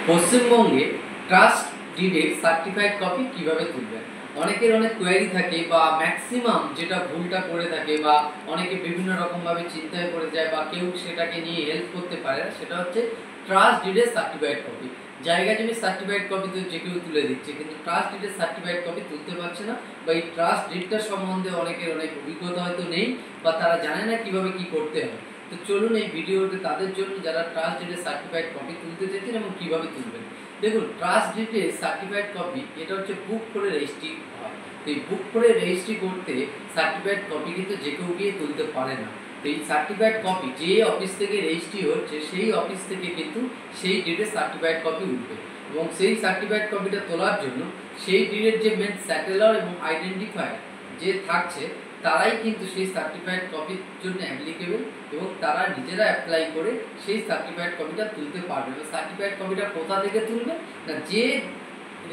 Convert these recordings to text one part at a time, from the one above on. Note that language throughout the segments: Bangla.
পশ্চিমবঙ্গে ট্রাস্ট ডিডের সার্টিফাইড কপি কিভাবে তুলবেন। অনেকের অনেক কোয়ারি থাকে বা ম্যাক্সিমাম যেটা ভুলটা করে থাকে বা অনেকে বিভিন্ন রকমভাবে চিন্তায় পড়ে যায় বা কেউ সেটাকে নিয়ে হেল্প করতে পারে না, সেটা হচ্ছে ট্রাস্ট ডিডের সার্টিফাইড কপি। জায়গা জমি সার্টিফাইড কপি তো যে কেউ তুলে দিচ্ছে, কিন্তু ট্রাস্ট ডিডের সার্টিফাইড কপি তুলতে পারছে না বা এই ট্রাস্ট ডিডটার সম্বন্ধে অনেকের অনেক অভিজ্ঞতা হয়তো নেই বা তারা জানে না কিভাবে কি করতে হবে। তো চলুন এই ভিডিওতে তাদের জন্য যারা ট্রাস্ট ডিডের সার্টিফাইড কপি তুলতে চাইছেন এবং কিভাবে তুলবেন। দেখুন, ট্রাস্ট ডিডের সার্টিফাইড কপি এটা হচ্ছে বুক করে রেজিস্ট্রি হয়। তো এই বুক করে রেজিস্ট্রি করতে সার্টিফাইড কপি কিন্তু যে কেউ গিয়ে তুলতে পারে না। তো এই সার্টিফাইড কপি যে অফিস থেকে রেজিস্ট্রি হচ্ছে সেই অফিস থেকে কিন্তু সেই ডিডের সার্টিফাইড কপি উঠবে এবং সেই সার্টিফাইড কপিটা তোলার জন্য সেই ডিডের যে মেন স্যাটেলার এবং আইডেন্টিফায়ার যে থাকছে তারাই কিন্তু সেই সার্টিফাইড কপির জন্য অ্যাপ্লিকেবল এবং তারা নিজেরা অ্যাপ্লাই করে সেই সার্টিফাইড কপিটা তুলতে পারবে। এবং সার্টিফাইড কপিটা কোথা থেকে তুলবে না, যে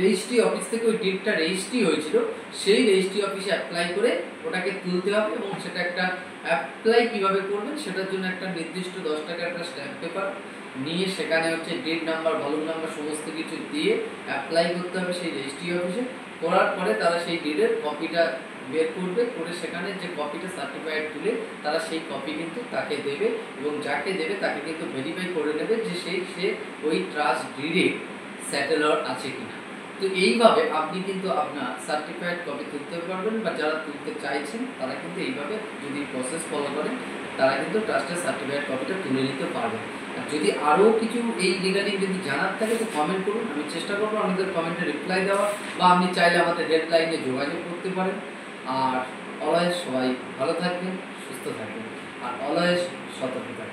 রেজিস্ট্রি অফিস থেকে ওই ডিডটা রেজিস্ট্রি হয়েছিল সেই রেজিস্ট্রি অফিসে অ্যাপ্লাই করে ওটাকে তুলতে হবে এবং সেটা একটা অ্যাপ্লাই কীভাবে করবেন সেটার জন্য একটা নির্দিষ্ট 10 টাকার একটা স্ট্যাম্প পেপার নিয়ে সেখানে হচ্ছে ডেট নাম্বার, ভলুম নাম্বার সমস্ত কিছু দিয়ে অ্যাপ্লাই করতে হবে সেই রেজিস্ট্রি অফিসে। করার পরে তারা সেই ডিডের কপিটা বের করবে, করে সেখানে যে কপিটা সার্টিফাইড তুলে তারা সেই কপি কিন্তু তাকে দেবে এবং যাকে দেবে তাকে কিন্তু ভেরিফাই করে নেবে যে সে ওই ট্রাস্ট ডিডে স্যাটেলার আছে কিনা। তো এইভাবে আপনি কিন্তু আপনার সার্টিফাইড কপি তুলতে পারবেন বা যারা তুলতে চাইছেন তারা কিন্তু এইভাবে যদি প্রসেস ফলো করেন তারা কিন্তু ট্রাস্টের সার্টিফাইড কপিটা তুলে নিতে পারবেন। আর যদি আরও কিছু এই রিগার্ডিং যদি জানার থাকে তো কমেন্ট করুন, আমি চেষ্টা করবো আমাদের কমেন্টে রিপ্লাই দেওয়া বা আপনি চাইলে আমাদের হেল্পলাইনে যোগাযোগ করতে পারেন। আর অলওয়েজ সবাই ভালো থাকবেন, সুস্থ থাকবেন আর অলওয়েজ সতর্ক থাকবেন।